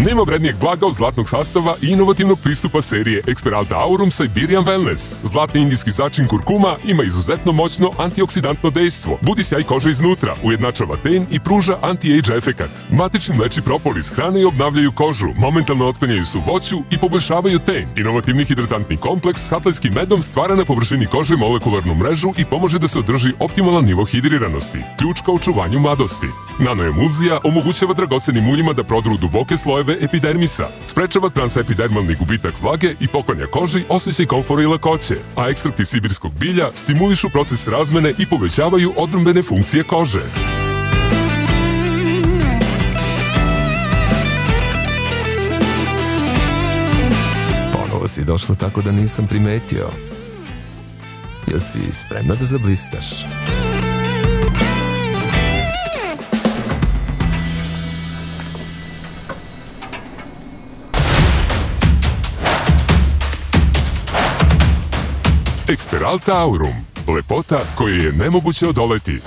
Nema vrednijeg blaga od zlatnog sastava i inovativnog pristupa serije Experalta Aurum Siberian Wellness. Zlatni indijski začin kurkuma ima izuzetno moćno antioksidantno dejstvo, budi sjaj kože iznutra, ujednačava ten i pruža anti-age efekat. Matični mleči propolis hrane i obnavljaju kožu, momentalno otklanjaju suvoću i poboljšavaju ten. Inovativni hidratantni kompleks s atlatskim medom stvara na površini kože molekularnu mrežu i pomaže da se održi optimalan nivo hidriranosti, ključ ka očuvanju mladosti. Nanoemulzija omogućava dragocenim uljima da prodru duboke slojeve epidermisa, sprečava transepidermalni gubitak vlage i poklanja koži osjećaj komfora i lakoće, a ekstrakti sibirskog bilja stimulišu proces razmene i povećavaju odbrambene funkcije kože. Ponovo si došla tako da nisam primetio. Jel si spremna da zablistaš? Experalta Aurum. Lepota koju je nemoguće odoleti.